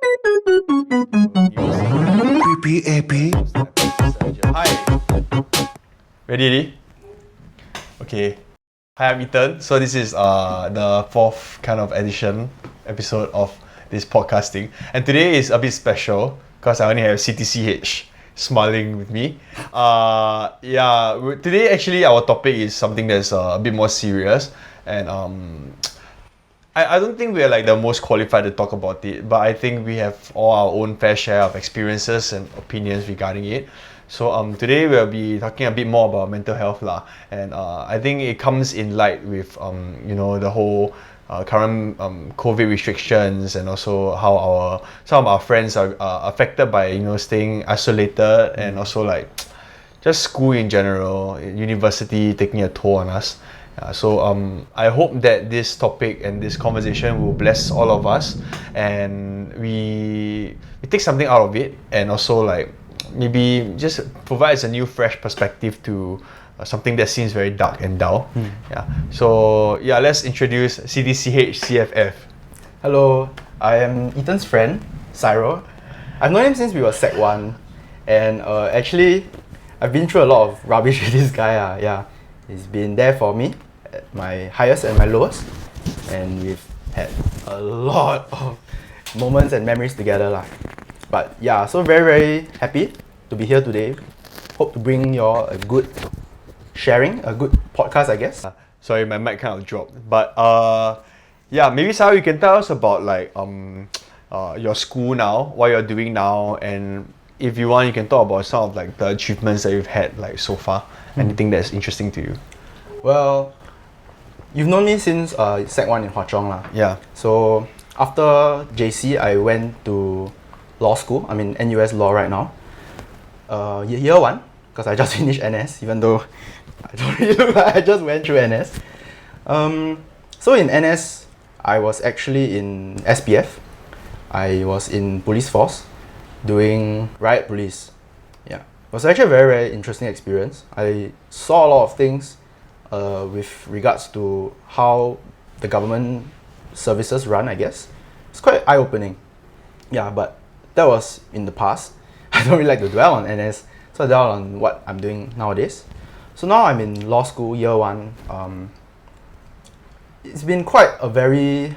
EP. Hi. Ready? Okay. Hi, I'm Ethan. So this is the fourth kind of episode of this podcasting. And today is a bit special because I only have Ctch smiling with me. Today actually our topic is something that's a bit more serious. And I don't think we're like the most qualified to talk about it, but I think we have all our own fair share of experiences and opinions regarding it. So today we'll be talking a bit more about mental health lah, and I think it comes in light with the whole current COVID restrictions, and also how some of our friends are affected by staying isolated, and also like just school in general, university taking a toll on us. So I hope that this topic and this conversation will bless all of us, and we take something out of it, and also like maybe just provides a new fresh perspective to something that seems very dark and dull. So let's introduce Ctch CFF. Hello, I am Ethan's friend, Cyril. I've known him since we were Sec 1, and actually I've been through a lot of rubbish with this guy. He's been there for me at my highest and my lowest, and we've had a lot of moments and memories together lah. But yeah, so very very happy to be here today. Hope to bring you all a good sharing, a good podcast, I guess. Sorry, my mic kind of dropped. But maybe Sarah, you can tell us about like your school now, what you're doing now, and if you want, you can talk about some of like the achievements that you've had like so far. Anything that's interesting to you? Well, you've known me since Sec 1 in Hwa Chong lah. Yeah. So after JC, I went to law school. I'm in NUS Law right now. Year 1, because I just finished NS, even though I don't really look like I just went through NS. So in NS, I was actually in SPF. I was in police force doing riot police. Yeah, it was actually a very, very interesting experience. I saw a lot of things with regards to how the government services run, I guess. It's quite eye-opening. Yeah, but that was in the past. I don't really like to dwell on NS, so I dwell on what I'm doing nowadays. So now I'm in law school, year 1. It's been quite a very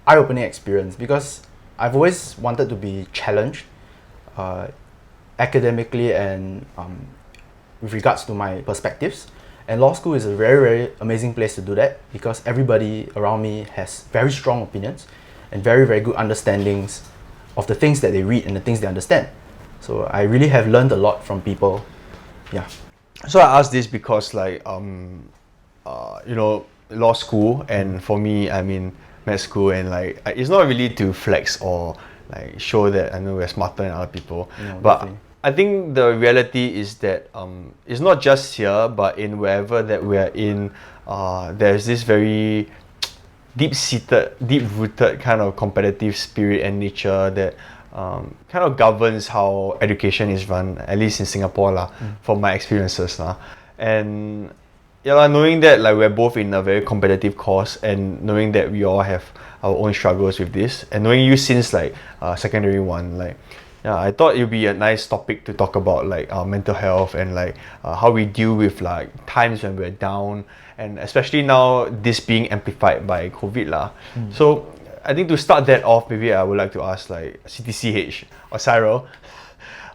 eye-opening experience because I've always wanted to be challenged academically and with regards to my perspectives. And law school is a very, very amazing place to do that because everybody around me has very strong opinions and very, very good understandings of the things that they read and the things they understand. So I really have learned a lot from people. Yeah. So I asked this because like law school, and for me I'm in med school, and like it's not really to flex or like show that I know we're smarter than other people. But definitely. I think the reality is that it's not just here, but in wherever that we're in, there's this very deep-seated, deep-rooted kind of competitive spirit and nature that kind of governs how education is run, at least in Singapore lah, from my experiences lah. And knowing that like we're both in a very competitive course, and knowing that we all have our own struggles with this, and knowing you since like secondary 1, like I thought it'd be a nice topic to talk about like mental health and like how we deal with like times when we're down, and especially now this being amplified by COVID lah. So I think to start that off, maybe I would like to ask like Ctch or Cyril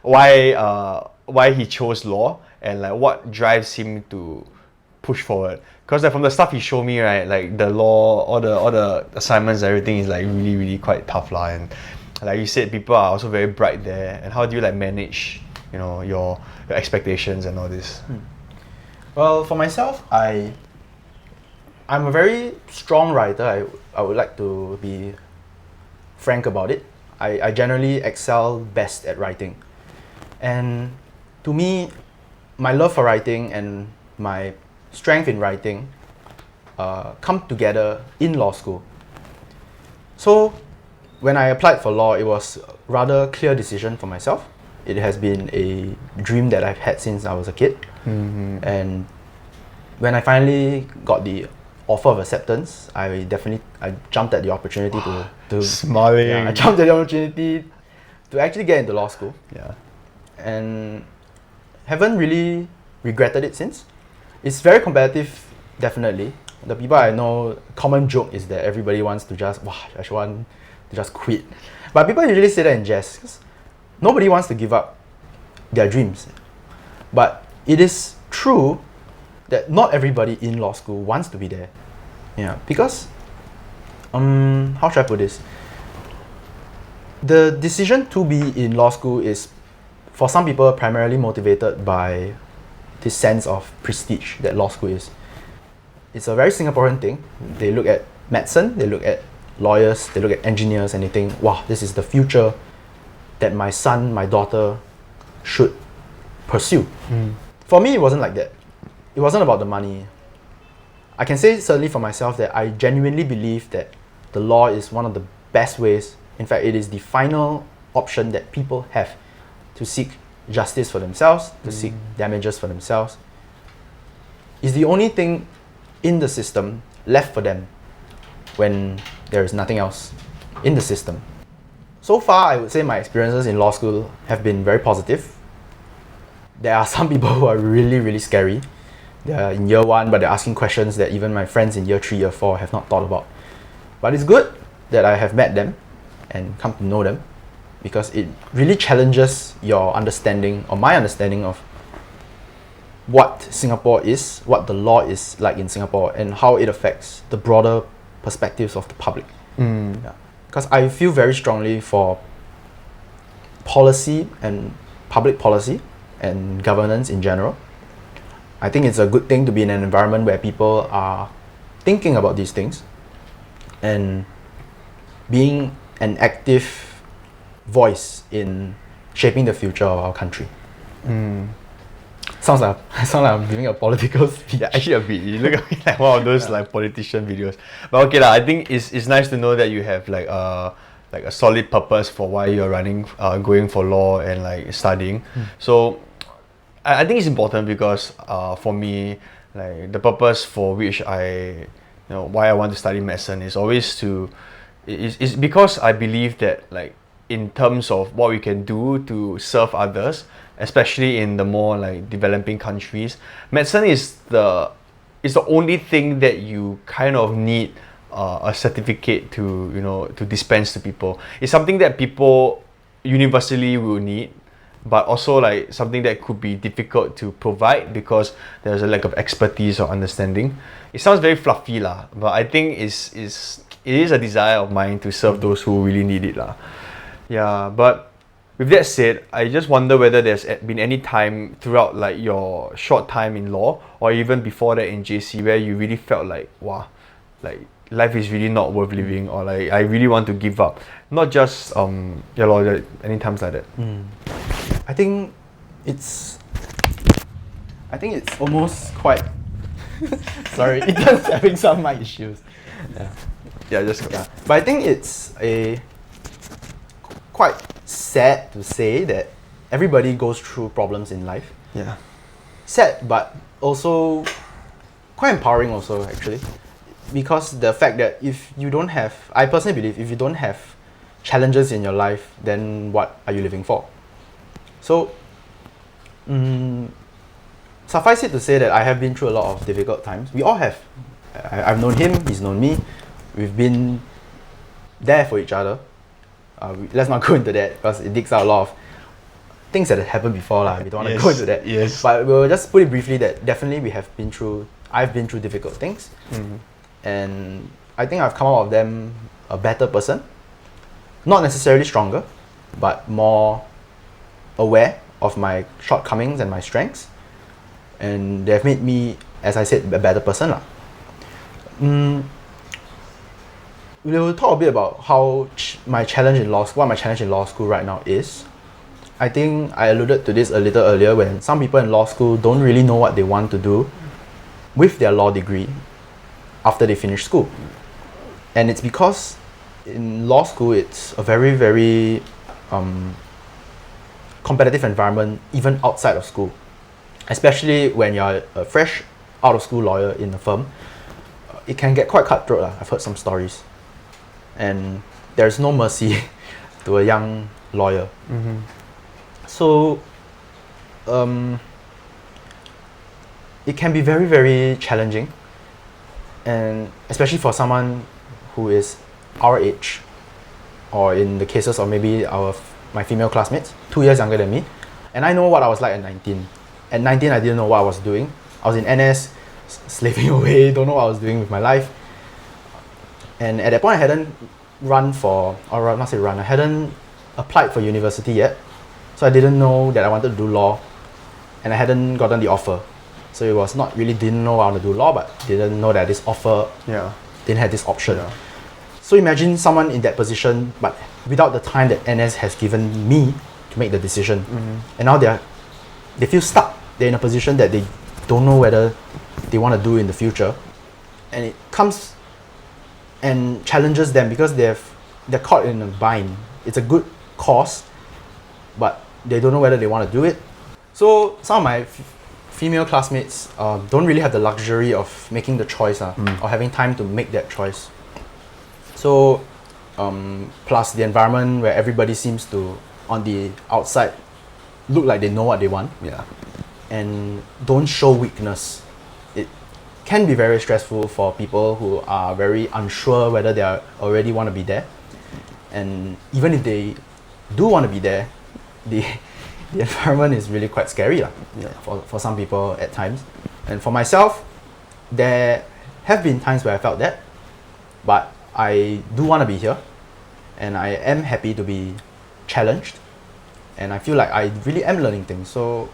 why he chose law, and like what drives him to push forward. Because like from the stuff he showed me, right, like the law, all the assignments, everything is like really, really quite tough lah. And like you said, people are also very bright there. And how do you like manage, your expectations and all this? Well, for myself, I'm a very strong writer. I would like to be frank about it. I generally excel best at writing. And to me, my love for writing and my strength in writing come together in law school. So when I applied for law, it was a rather clear decision for myself. It has been a dream that I've had since I was a kid. And when I finally got the offer of acceptance, I jumped at the opportunity to Smiling. I jumped at the opportunity to actually get into law school. Yeah. And haven't really regretted it since. It's very competitive, definitely. The people I know, common joke is that everybody wants to just quit. But people usually say that in jest, 'cause nobody wants to give up their dreams. But it is true that not everybody in law school wants to be there. Yeah, because how should I put this? The decision to be in law school is, for some people, primarily motivated by this sense of prestige that law school is. It's a very Singaporean thing. They look at medicine, they look at lawyers, they look at engineers, and they think, wow, this is the future that my son, my daughter should pursue. For me, it wasn't like that. It wasn't about the money. I can say certainly for myself that I genuinely believe that the law is one of the best ways, in fact, it is the final option that people have to seek justice for themselves, to seek damages for themselves. It's the only thing in the system left for them when there is nothing else in the system. So far, I would say my experiences in law school have been very positive. There are some people who are really, really scary. They're in year 1, but they're asking questions that even my friends in year 3, year 4 have not thought about. But it's good that I have met them and come to know them, because it really challenges your understanding, or my understanding, of what Singapore is, what the law is like in Singapore, and how it affects the broader perspectives of the public. Because I feel very strongly for policy and public policy and governance in general. I think it's a good thing to be in an environment where people are thinking about these things and being an active voice in shaping the future of our country. Sounds like I'm giving a political speech. Yeah, actually a bit. You look at me like one of those like politician videos. But okay lah, I think it's nice to know that you have like a solid purpose for why you're going for law and like studying. So I think it's important because for me, like the purpose for which why I want to study medicine is always is because I believe that, like, in terms of what we can do to serve others, especially in the more like developing countries, medicine is the only thing that you kind of need a certificate to dispense to people. It's something that people universally will need, but also like something that could be difficult to provide because there's a lack of expertise or understanding. It sounds very fluffy lah, but I think it is a desire of mine to serve those who really need it lah. Yeah, but with that said, I just wonder whether there's been any time throughout like your short time in law, or even before that in JC, where you really felt like, wow, like life is really not worth living, or like I really want to give up. Not just any times like that. I think it's almost quite sorry, it's just having some mic issues. But I think it's quite sad to say that everybody goes through problems in life. Yeah. Sad, but also quite empowering also, actually. Because the fact that I personally believe if you don't have challenges in your life, then what are you living for? So, suffice it to say that I have been through a lot of difficult times. We all have. I've known him, he's known me. We've been there for each other. Let's not go into that because it digs out a lot of things that have happened before. We don't want to go into that. Yes. But we'll just put it briefly that definitely I've been through difficult things. And I think I've come out of them a better person. Not necessarily stronger, but more aware of my shortcomings and my strengths. And they've made me, as I said, a better person. We'll talk a bit about how my challenge in law school right now is. I think I alluded to this a little earlier, when some people in law school don't really know what they want to do with their law degree after they finish school. And it's because in law school it's a very, very competitive environment even outside of school. Especially when you're a fresh out of school lawyer in a firm. it can get quite cutthroat. I've heard some stories. And there's no mercy to a young lawyer. Mm-hmm. So, it can be very, very challenging. And especially for someone who is our age, or in the cases of maybe my female classmates, 2 years younger than me. And I know what I was like at 19. At 19, I didn't know what I was doing. I was in NS, slaving away, don't know what I was doing with my life. And at that point, I hadn't I hadn't applied for university yet. So I didn't know that I wanted to do law, and I hadn't gotten the offer. So it was not really didn't know I want to do law, but didn't know that this offer didn't have this option. Yeah. So imagine someone in that position, but without the time that NS has given me to make the decision. Mm-hmm. And now they feel stuck. They're in a position that they don't know whether they want to do in the future. And it comes and challenges them because they're caught in a bind. It's a good cause, but they don't know whether they want to do it. So some of my female classmates don't really have the luxury of making the choice or having time to make that choice. So plus the environment where everybody seems to, on the outside, look like they know what they want and don't show weakness. It can be very stressful for people who are very unsure whether they already want to be there. And even if they do want to be there, the environment is really quite scary for some people at times. And for myself, there have been times where I felt that, but I do want to be here, and I am happy to be challenged, and I feel like I really am learning things. So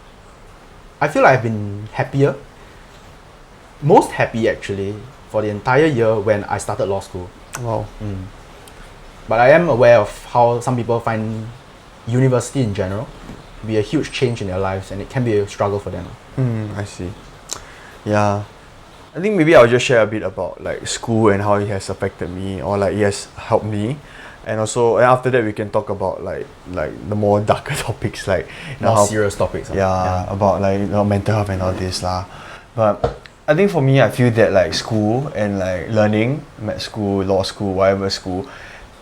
I feel like I've been happier, most happy actually, for the entire year when I started law school. Wow. But I am aware of how some people find university in general to be a huge change in their lives, and it can be a struggle for them. I see. Yeah. I think maybe I'll just share a bit about like school and how it has affected me, or like it has helped me. And also, and after that we can talk about like the more darker topics, like more serious topics. About like mental health and all this lah. But I think for me, I feel that like school and like learning, med school, law school, whatever school,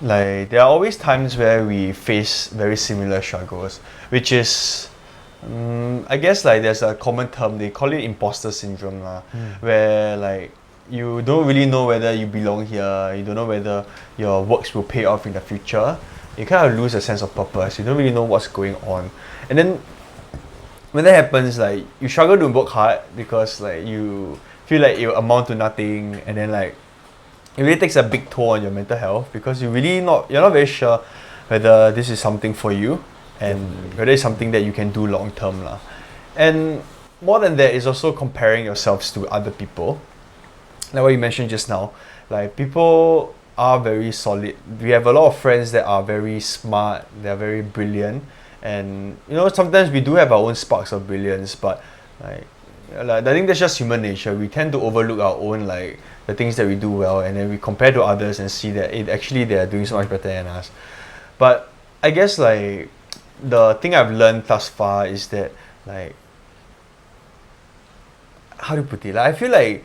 like there are always times where we face very similar struggles, which is I guess like there's a common term, they call it imposter syndrome lah, where like you don't really know whether you belong here, you don't know whether your works will pay off in the future. You kind of lose a sense of purpose, you don't really know what's going on. And then when that happens, like you struggle to work hard because like you feel like you amount to nothing, and then like it really takes a big toll on your mental health because you're not very sure whether this is something for you and whether it's something that you can do long term lah. And more than that, is also comparing yourselves to other people. Like what you mentioned just now, like people are very solid. We have a lot of friends that are very smart, they're very brilliant, and sometimes we do have our own sparks of brilliance, but like I think that's just human nature. We tend to overlook our own like the things that we do well, and then we compare to others and see that actually they are doing so much better than us. But I guess like the thing I've learned thus far is that like, how to put it? Like I feel like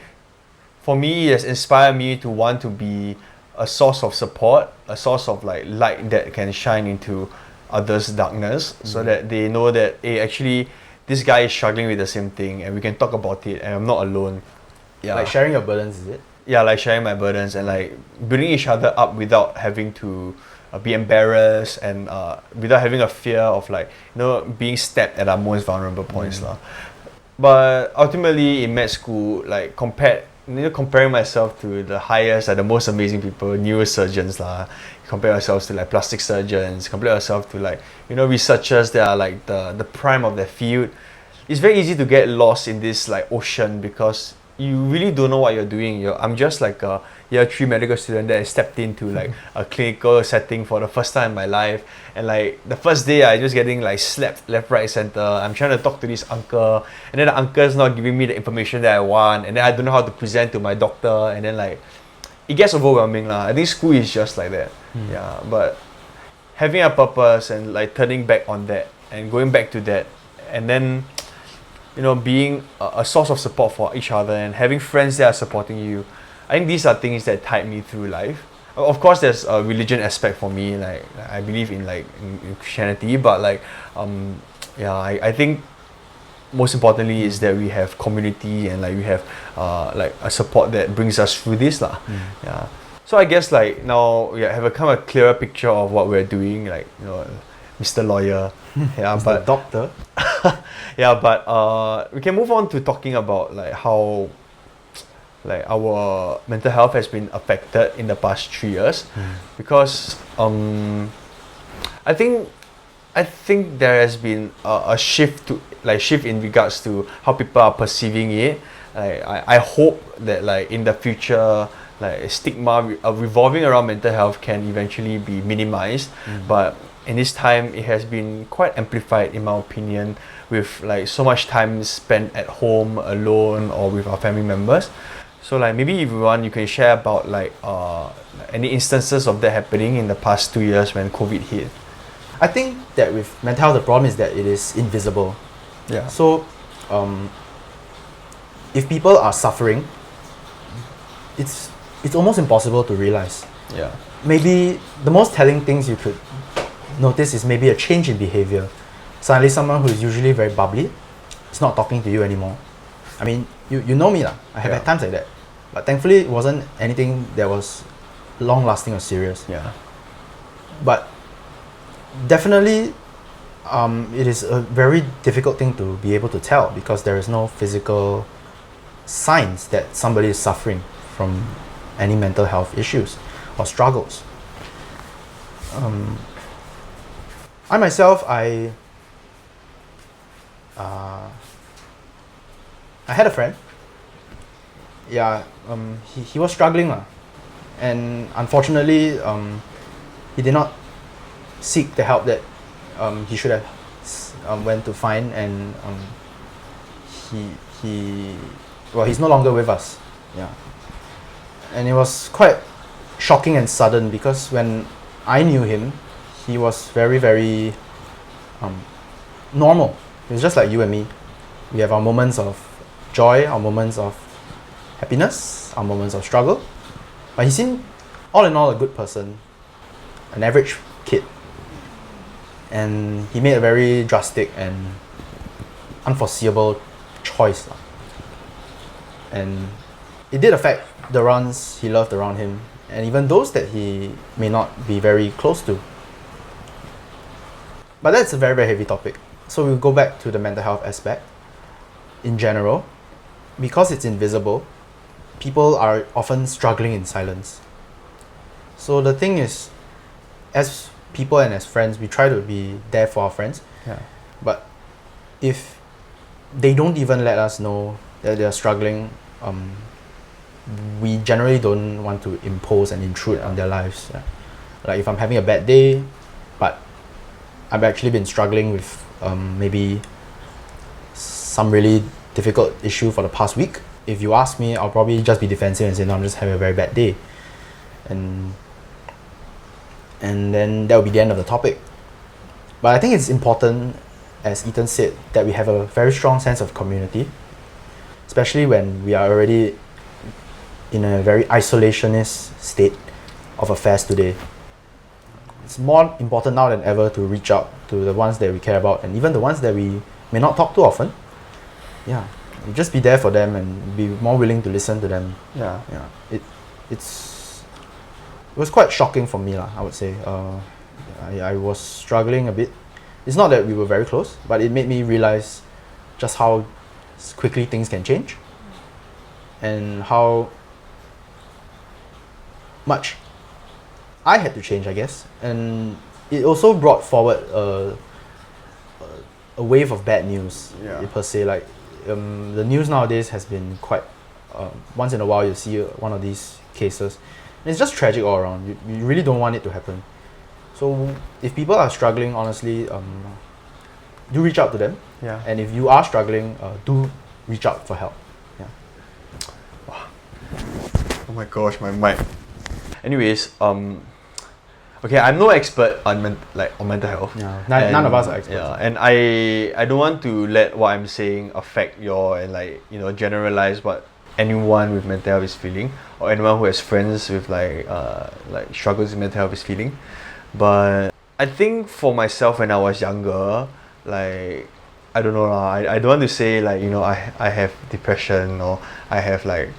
for me, it has inspired me to want to be a source of support, a source of like light that can shine into others' darkness, so that they know that actually this guy is struggling with the same thing, and we can talk about it, and I'm not alone. Yeah. Like sharing your burdens, is it? Yeah, like sharing my burdens and like building each other up without having to be embarrassed and without having a fear of like being stabbed at our most vulnerable points lah. But ultimately in med school, like comparing myself to the highest, like the most amazing people, neurosurgeons lah, compare ourselves to like plastic surgeons, compare ourselves to like researchers that are like the prime of their field. It's very easy to get lost in this like ocean because you really don't know what you're doing. I'm just like a year 3 medical student that stepped into like a clinical setting for the first time in my life, and like the first day I just getting like slapped left, right, center. I'm trying to talk to this uncle, and then the uncle is not giving me the information that I want, and then I don't know how to present to my doctor, and then like it gets overwhelming lah. I think school is just like that. Yeah, but having a purpose and like turning back on that and going back to that, and then being a source of support for each other and having friends that are supporting you, I think these are things that tide me through life. Of course, there's a religion aspect for me. Like I believe in in Christianity, but I think most importantly is that we have community and we have a support that brings us through this lah. Yeah. So I guess now we have a kind of clearer picture of what we're doing. Mr. Lawyer, yeah, Mr. Doctor. yeah, but we can move on to talking about how our mental health has been affected in the past 3 years, because I think there has been a shift in regards to how people are perceiving it. I hope that in the future stigma revolving around mental health can eventually be minimized, but in this time it has been quite amplified in my opinion, with so much time spent at home alone or with our family members. So maybe if you want, you can share about any instances of that happening in the past 2 years when COVID hit. I think that with mental health, the problem is that it is invisible. Yeah. So, if people are suffering, it's almost impossible to realize. Yeah. Maybe the most telling things you could notice is maybe a change in behavior. Suddenly, someone who is usually very bubbly is not talking to you anymore. I mean, you know me lah. I have had times like that, but thankfully it wasn't anything that was long-lasting or serious. Yeah. But definitely, it is a very difficult thing to be able to tell because there is no physical signs that somebody is suffering from any mental health issues or struggles. I myself, I had a friend. Yeah, he was struggling lah, and unfortunately, he did not seek the help that he should have went to find, and he's no longer with us. Yeah, and it was quite shocking and sudden because when I knew him, he was very, very normal. He was just like you and me. We have our moments of joy, our moments of happiness, our moments of struggle. But he seemed, all in all, a good person, an average kid. And he made a very drastic and unforeseeable choice. And it did affect the ones he loved around him, and even those that he may not be very close to. But that's a very, very heavy topic. So we'll go back to the mental health aspect. In general, because it's invisible, people are often struggling in silence. So the thing is, as people and as friends, we try to be there for our friends. Yeah. But if they don't even let us know that they're struggling, we generally don't want to impose and intrude on their lives. Like if I'm having a bad day, but I've actually been struggling with maybe some really difficult issue for the past week. If you ask me, I'll probably just be defensive and say, no, I'm just having a very bad day. And then that will be the end of the topic. But I think it's important, as Ethan said, that we have a very strong sense of community, especially when we are already in a very isolationist state of affairs today. It's more important now than ever to reach out to the ones that we care about, and even the ones that we may not talk to often. Yeah, just be there for them and be more willing to listen to them. Yeah. It was quite shocking for me lah, I would say. I was struggling a bit. It's not that we were very close, but it made me realize just how quickly things can change and how much I had to change, I guess. And it also brought forward a wave of bad news, per se. Like the news nowadays has been quite once in a while you see one of these cases, and it's just tragic all around. You really don't want it to happen. So if people are struggling, honestly, do reach out to them. Yeah. And if you are struggling, do reach out for help. Yeah. Wow. Oh my gosh, my mic. Anyways, okay, I'm no expert on mental health. Yeah. None of us are experts. Yeah, and I don't want to let what I'm saying affect your and generalize what anyone with mental health is feeling, or anyone who has friends with like struggles with mental health is feeling. But I think for myself when I was younger, like I don't know lah, I don't want to say like, you know, I have depression or I have like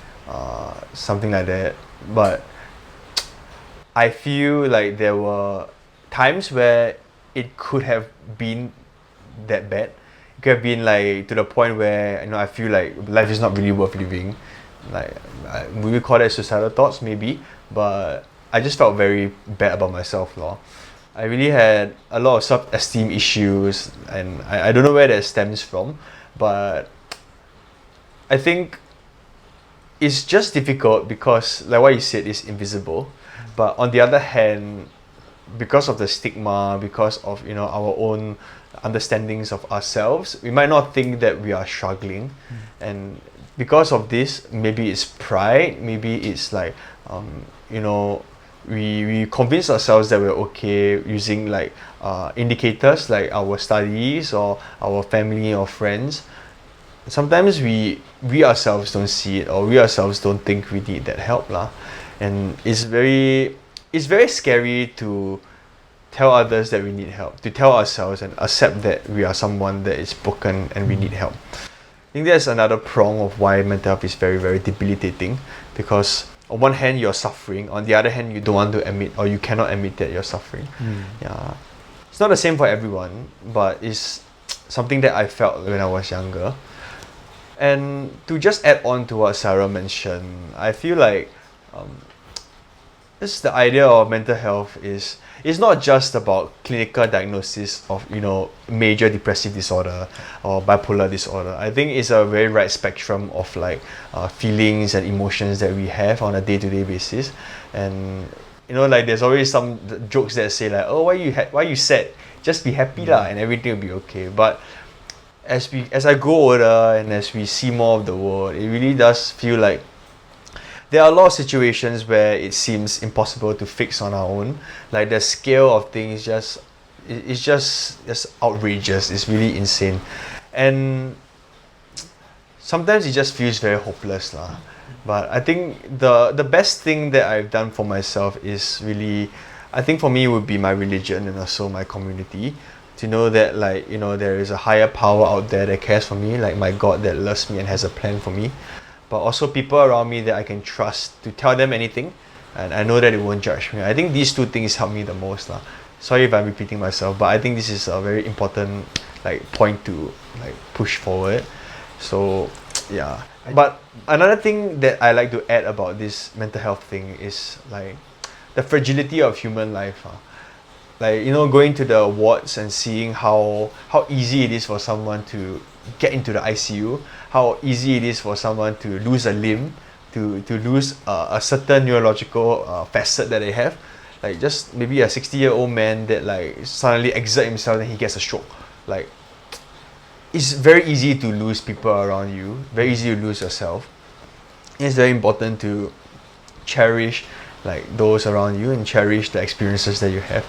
something like that, but I feel like there were times where it could have been that bad. It could have been like to the point where, you know, I feel like life is not really worth living. Like, would we call that suicidal thoughts? Maybe, but I just felt very bad about myself, lor. I really had a lot of self-esteem issues, and I don't know where that stems from, but I think it's just difficult because, like what you said, it's invisible. But on the other hand, because of the stigma, because of, you know, our own understandings of ourselves, we might not think that we are struggling. And because of this, maybe it's pride, maybe it's like, you know, we convince ourselves that we're okay using like indicators like our studies or our family or friends. Sometimes we ourselves don't see it, or we ourselves don't think we need that help lah. And it's very scary to tell others that we need help, to tell ourselves and accept that we are someone that is broken and we need help. I think that's another prong of why mental health is very, very debilitating, because on one hand you're suffering, on the other hand you don't want to admit, or you cannot admit that you're suffering. Yeah, it's not the same for everyone, but it's something that I felt when I was younger. And to just add on to what Sarah mentioned, I feel like this the idea of mental health is it's not just about clinical diagnosis of, you know, major depressive disorder or bipolar disorder. I think it's a very wide spectrum of like feelings and emotions that we have on a day-to-day basis. And you know, like there's always some jokes that say like, oh, why you sad, just be happy lah and everything will be okay. But as I grow older and as we see more of the world, it really does feel like there are a lot of situations where it seems impossible to fix on our own. Like the scale of things it's just outrageous. It's really insane. And sometimes it just feels very hopeless lah. But I think the best thing that I've done for myself is really, I think for me would be my religion and also my community. To know that, like, you know, there is a higher power out there that cares for me, like my God that loves me and has a plan for me. But also people around me that I can trust to tell them anything, and I know that they won't judge me. I think these two things help me the most lah. Sorry if I'm repeating myself, but I think this is a very important like point to like push forward. So yeah. But another thing that I like to add about this mental health thing is like the fragility of human life. Like, you know, going to the wards and seeing how easy it is for someone to get into the ICU, how easy it is for someone to lose a limb, to lose a certain neurological facet that they have. Like just maybe a 60-year-old man that like suddenly exert himself and he gets a stroke. Like, it's very easy to lose people around you, very easy to lose yourself. It's very important to cherish like those around you and cherish the experiences that you have.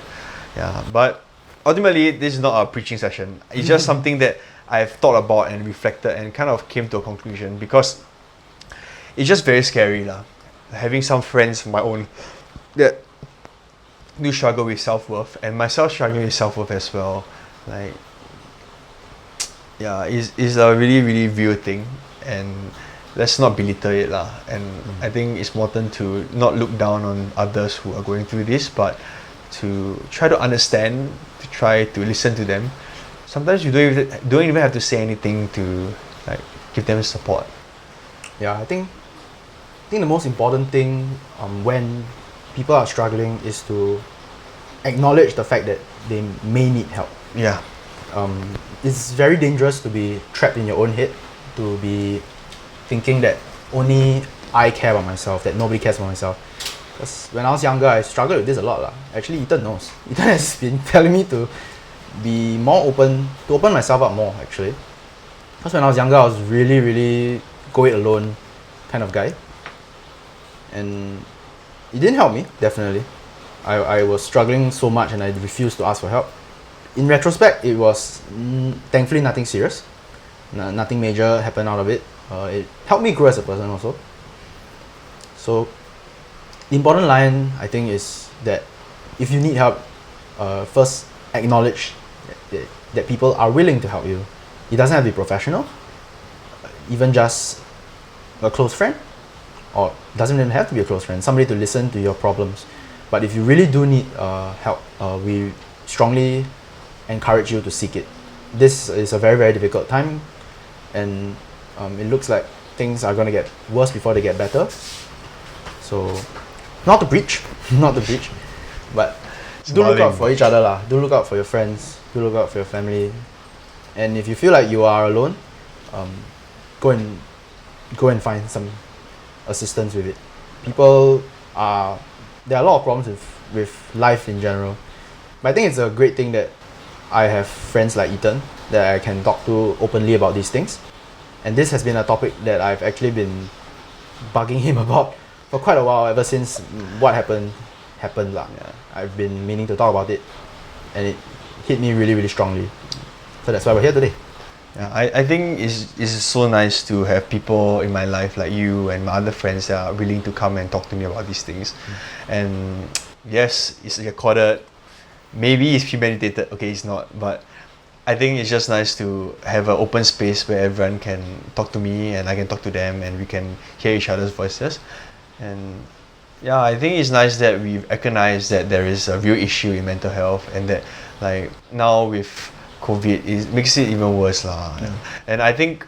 Yeah, but ultimately this is not a preaching session. It's just something that I've thought about and reflected and kind of came to a conclusion, because it's just very scary lah. Having some friends of my own that do struggle with self-worth, and myself struggling with self-worth as well. Like, yeah, it's a really, really real thing, and let's not belittle it lah. And I think it's important to not look down on others who are going through this, but to try to understand, to try to listen to them. Sometimes you don't even have to say anything to like give them support. Yeah, I think the most important thing when people are struggling is to acknowledge the fact that they may need help. Yeah. It's very dangerous to be trapped in your own head, to be thinking that only I care about myself, that nobody cares about myself. Because when I was younger, I struggled with this a lot lah. Actually, Ethan knows. Ethan has been telling me to be more open, to open myself up more actually. Because when I was younger, I was really, really go it alone kind of guy. And it didn't help me, definitely. I was struggling so much and I refused to ask for help. In retrospect, it was thankfully nothing serious. Nothing major happened out of it. It helped me grow as a person also. So the important line, I think, is that if you need help, first acknowledge that people are willing to help you. It doesn't have to be professional, even just a close friend, or doesn't even have to be a close friend, somebody to listen to your problems. But if you really do need help, we strongly encourage you to seek it. This is a very, very difficult time, and it looks like things are going to get worse before they get better. So, not to preach, not to preach, but do look out for each other lah. Do look out for your friends. Do look out for your family. And if you feel like you are alone, go and find some assistance with it. There are a lot of problems with life in general. But I think it's a great thing that I have friends like Ethan that I can talk to openly about these things. And this has been a topic that I've actually been bugging him about for quite a while, ever since what happened lah. Yeah. I've been meaning to talk about it, and it hit me really, really strongly. So that's why we're here today. Yeah, I think it's so nice to have people in my life like you and my other friends that are willing to come and talk to me about these things. And yes, it's recorded. Maybe it's premeditated. Okay, it's not. But I think it's just nice to have an open space where everyone can talk to me and I can talk to them and we can hear each other's voices. And yeah, I think it's nice that we recognize that there is a real issue in mental health, and that like now with COVID, it makes it even worse lah. Yeah. And I think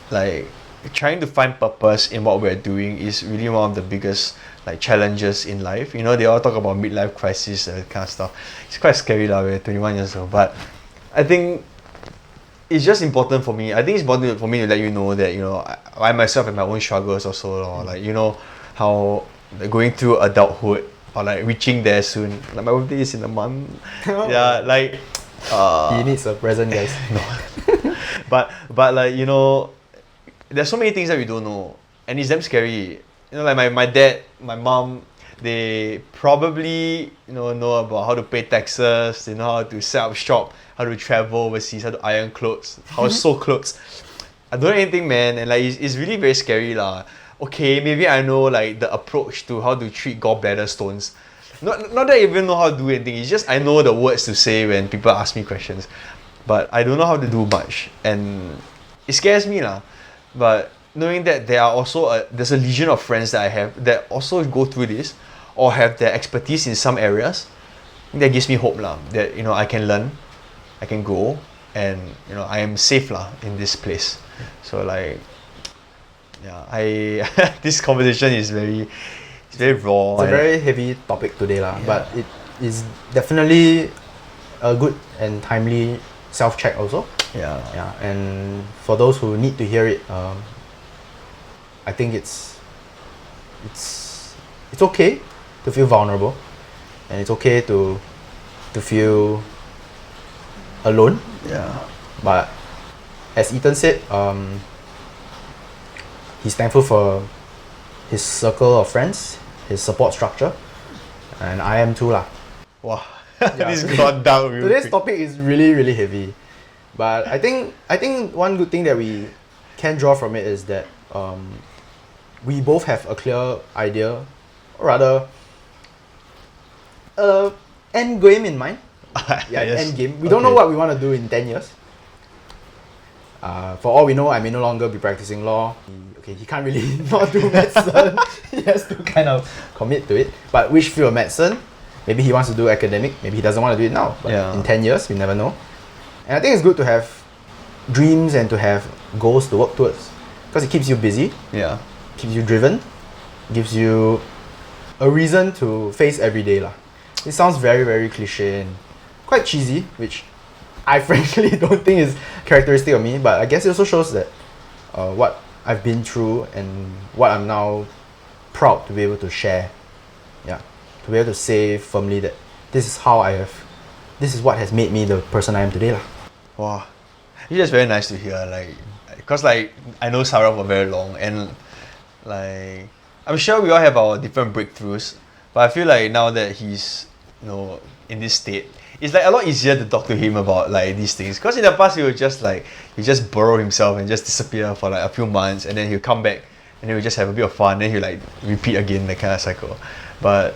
like trying to find purpose in what we're doing is really one of the biggest like challenges in life. You know, they all talk about midlife crisis, kind of stuff. It's quite scary lah. We're 21 years old, but I think it's just important for me. I think it's important for me to let you know that, you know, I myself have my own struggles also, or like, you know, how like, going through adulthood or like reaching there soon. Like my birthday is in a month. Yeah, like he needs a present, guys. No. but like, you know, there's so many things that we don't know, and it's damn scary. You know, like my dad, my mom, they probably know about how to pay taxes, they know how to set up shop, how to travel overseas, how to iron clothes, how to sew clothes. I don't know anything, man, and like it's really very scary lah. Okay, maybe I know like the approach to how to treat gallbladder stones. Not that I even know how to do anything. It's just I know the words to say when people ask me questions, but I don't know how to do much, and it scares me lah. But knowing that there's a legion of friends that I have that also go through this or have their expertise in some areas, that gives me hope lah. That, you know, I can learn, I can grow, and, you know, I am safe lah in this place. So like, yeah, this conversation is very raw. It's a very heavy topic today lah, but it is definitely a good and timely self-check also. Yeah, and for those who need to hear it, I think it's okay to feel vulnerable, and it's okay to feel alone. Yeah. But as Ethan said, he's thankful for his circle of friends, his support structure, and I am too lah. Wow, this got down real Today's quick. topic is really, really heavy, but I think one good thing that we can draw from it is that we both have a clear idea, or rather, end game in mind. Yes. End game. We don't know what we want to do in 10 years. For all we know, I may no longer be practicing law. He can't really not do medicine. He has to kind of commit to it. But which field of medicine? Maybe he wants to do academic. Maybe he doesn't want to do it now. But in 10 years, we never know. And I think it's good to have dreams and to have goals to work towards, because it keeps you busy. Yeah. Keeps you driven. Gives you a reason to face every day lah. It sounds very, very cliche and quite cheesy, which I frankly don't think is characteristic of me, but I guess it also shows that what I've been through and what I'm now proud to be able to share. Yeah, to be able to say firmly that this is what has made me the person I am today lah. Wow, it's just very nice to hear, like, because like I know Sarah for very long, and like I'm sure we all have our different breakthroughs, but I feel like now that he's, you know, in this state, it's like a lot easier to talk to him about like these things. Because in the past he would just like he just burrow himself and just disappear for like a few months, and then he'll come back and then we just have a bit of fun. Then he'll like repeat again that kind of cycle. But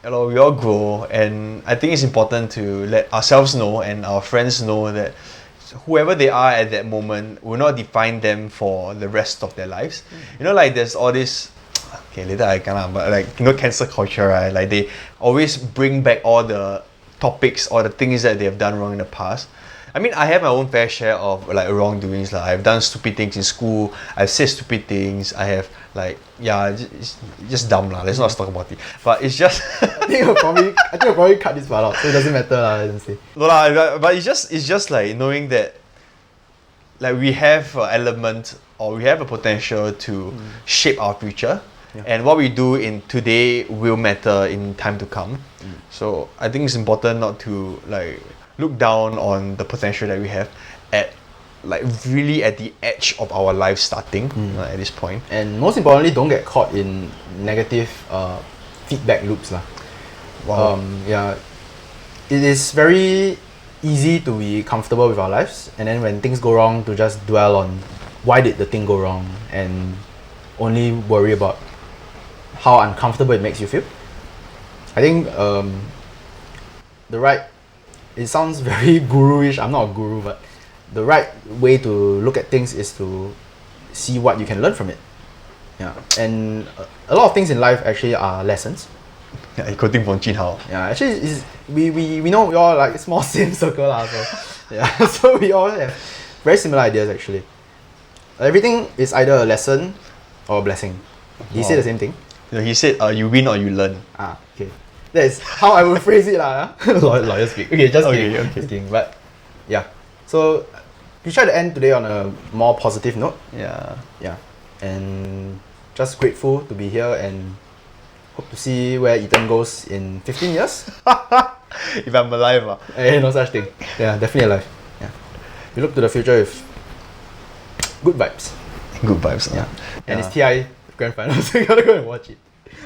you know, we all grow, and I think it's important to let ourselves know and our friends know that whoever they are at that moment will not define them for the rest of their lives. You know, like there's all this. Okay, later I can, but like you know, cancel culture, right? Like they always bring back all the topics or the things that they have done wrong in the past. I mean, I have my own fair share of like wrongdoings. Like I've done stupid things in school. I've said stupid things. I have like it's just dumb lah. Let's not talk about it. But it's just I think I'll probably cut this part out, so it doesn't matter lah. I don't say. No lah, but it's just like knowing that like we have an element or we have a potential to shape our future. Yeah. And what we do in today will matter in time to come. So I think it's important not to like look down on the potential that we have at like really at the edge of our life starting at this point. And most importantly, don't get caught in negative feedback loops lah. Wow. It is very easy to be comfortable with our lives, and then when things go wrong, to just dwell on why did the thing go wrong and only worry about how uncomfortable it makes you feel. I think it sounds very guru-ish. I'm not a guru, but the right way to look at things is to see what you can learn from it. Yeah, and a lot of things in life actually are lessons. Yeah, quoting from Jin Hao. Yeah, actually, we know we all like small same circle lah. So yeah, so we all have very similar ideas actually. Everything is either a lesson or a blessing. Did he say the same thing? No, he said you win or you learn. Okay. That is how I would phrase it lah. Lawyer speak. Okay, just kidding. Okay. Just kidding. But yeah, so we try to end today on a more positive note. Yeah, and just grateful to be here and hope to see where Ethan goes in 15 years. If I'm alive. No such thing. Yeah, definitely alive. Yeah, we look to the future with good vibes. Good vibes. Yeah, and it's TI grand final, so you gotta go and watch it.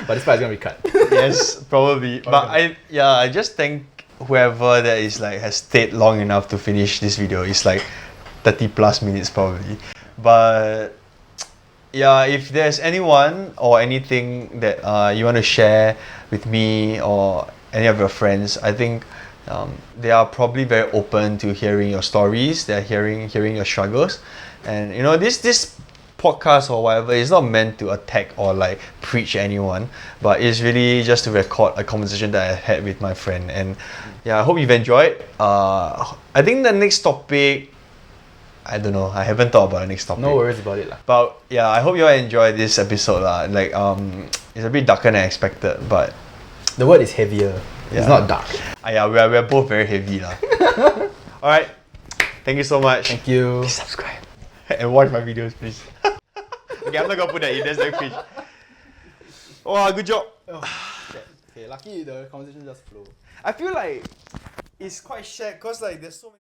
But this part is gonna be cut. Yes, probably. But I just thank whoever that is like has stayed long enough to finish this video. It's like 30 plus minutes probably. But yeah, if there's anyone or anything that you want to share with me or any of your friends, I think they are probably very open to hearing your stories. They're hearing your struggles, and you know this podcast or whatever is not meant to attack or like preach anyone, but it's really just to record a conversation that I had with my friend. And yeah, I hope you've enjoyed. I think the next topic, I don't know, I haven't thought about the next topic. No worries about it lah. But yeah, I hope you all enjoyed this episode lah. Like it's a bit darker than expected, but the word is heavier. It's not dark. Yeah, we're both very heavy lah. Alright, thank you so much. Thank you. Please subscribe and watch my videos, please. Okay, I'm not gonna put that in. That's very cringe. Oh, good job. Okay, lucky the conversation just flow. I feel like it's quite shared because like there's so many